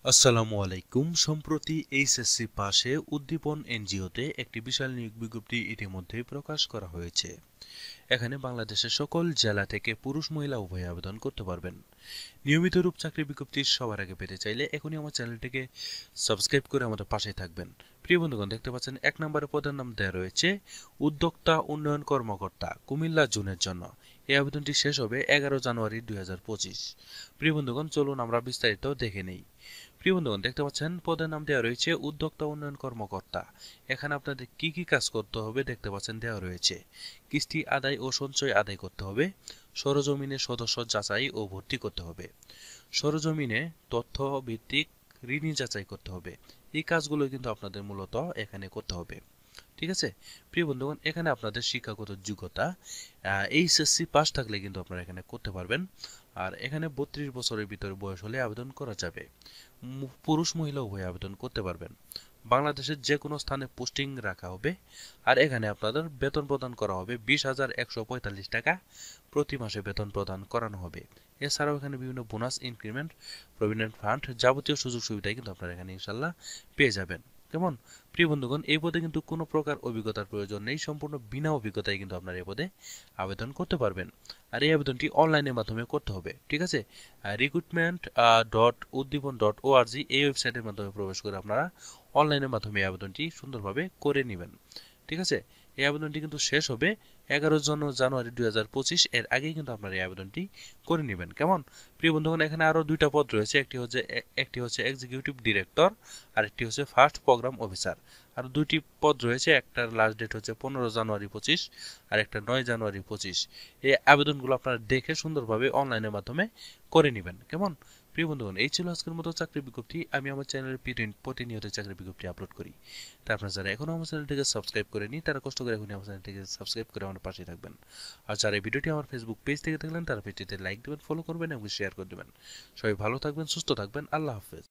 আসসালামু আলাইকুম। সম্প্রতি এইচএসসি পাশে উদ্দীপন এনজিওতে একটি বিশাল নিয়োগ বিজ্ঞপ্তি ইতিমধ্যেই প্রকাশ করা হয়েছে। এখানে বাংলাদেশের সকল জেলা থেকে পুরুষ মহিলা উভয়ে আবেদন করতে পারবেন। নিয়মিত রূপ চাকরি বিজ্ঞপ্তি সবার আগে পেতে চাইলে এখনই আমার চ্যানেলটিকে সাবস্ক্রাইব করে আমাদের পাশে থাকবেন। প্রিয় বন্ধুগণ, দেখতে পাচ্ছেন ১ নম্বরে পদের নাম দেওয়া রয়েছে উদ্যোক্তা উন্নয়ন কর্মকর্তা, কুমিল্লা জোনের জন্য। এই আবেদনটি শেষ হবে ১১ জানুয়ারি ২০২৫। প্রিয় বন্ধুগণ, চলুন আমরা বিস্তারিত দেখে নেই। প্রিয় বন্ধুগণ, দেখতে পাচ্ছেন পদের নাম দেওয়া রয়েছে উদ্যোক্তা উন্নয়ন কর্মকর্তা। এখানে আপনাদের কি কি কাজ করতে হবে দেখতে পাচ্ছেন দেওয়া রয়েছে। কিস্তি আদায় ও সঞ্চয় আদায় করতে হবে, সরজমিনে সদস্য যাচাই ও ভর্তি করতে হবে, সরজমিনে তথ্য ভিত্তিক ঋণী যাচাই করতে হবে। এই কাজগুলো কিন্তু আপনাদের মূলত এখানে করতে হবে। ঠিক আছে প্রিয় বন্ধুগণ, এখানে আপনাদের শিক্ষাগত যোগ্যতা এইচএসসি পাস থাকলে কিন্তু আপনারা এখানে করতে পারবেন। আর এখানে ৩২ বছরের ভিতরে বয়স হলে আবেদন করা যাবে। পুরুষ মহিলা উভয়ে আবেদন করতে পারবেন। বাংলাদেশের যে কোনো স্থানে পোস্টিং রাখা হবে। আর এখানে আপনাদের বেতন প্রদান করা হবে ২০,১৪৫ টাকা প্রতি মাসে বেতন প্রদান করানো হবে। এছাড়াও এখানে বিভিন্ন বোনাস, ইনক্রিমেন্ট, প্রভিডেন্ট ফান্ড, যাবতীয় সুযোগ সুবিধাই কিন্তু আপনারা এখানে ইনশাল্লাহ পেয়ে যাবেন। কেমন প্রিয় বন্ধুগণ, এই পদে কিন্তু কোনো প্রকার অভিজ্ঞতার প্রয়োজন নেই। সম্পূর্ণ বিনা অভিজ্ঞতায় কিন্তু আপনারা এই পদে আবেদন করতে পারবেন। আর এই আবেদনটি অনলাইনের মাধ্যমে করতে হবে। ঠিক আছে, recruitment.uddibon.org এই ওয়েবসাইটের মাধ্যমে প্রবেশ করে আপনারা অনলাইনের মাধ্যমে এই আবেদনটি সুন্দরভাবে করে নেবেন। ঠিক আছে, এই আবেদনটি কিন্তু শেষ হবে ১১ জানুয়ারি ২০২৫। এর আগেই কিন্তু আপনারা এই আবেদনটি করে নেবেন। কেমন প্রিয় বন্ধুগণ, এখানে আরও দুইটা পদ রয়েছে। একটি হচ্ছে এক্সিকিউটিভ ডিরেক্টর, আর একটি হচ্ছে ফার্স্ট প্রোগ্রাম অফিসার। আর দুইটি পদ রয়েছে, একটার লাস্ট ডেট হচ্ছে ১৫ জানুয়ারি ২৫ আর একটা ৯ জানুয়ারি ২৫। এই আবেদনগুলো আপনারা দেখে সুন্দরভাবে অনলাইনের মাধ্যমে করে নেবেন। কেমন প্রিয় বন্ধুগণ, এই ছিল আজকের মতো চাকরি বিজ্ঞপ্তি। আমি আমার চ্যানেলে প্রতিনিয়ত চাকরি বিজ্ঞপ্তি আপলোড করি। তা আপনারা যারা এখনও আমার চ্যানেলটিকে সাবস্ক্রাইব করেনি তারা কষ্ট করে এখনই আমার চ্যানেলটিকে সাবস্ক্রাইব করে আমার পাশে থাকবেন। আর যারা এই ভিডিওটি আমার ফেসবুক পেজ থেকে দেখলেন তারা পেজটিতে লাইক দেবেন, ফলো করবেন এবং শেয়ার করে দেবেন। সবাই ভালো থাকবেন, সুস্থ থাকবেন। আল্লাহ হাফেজ।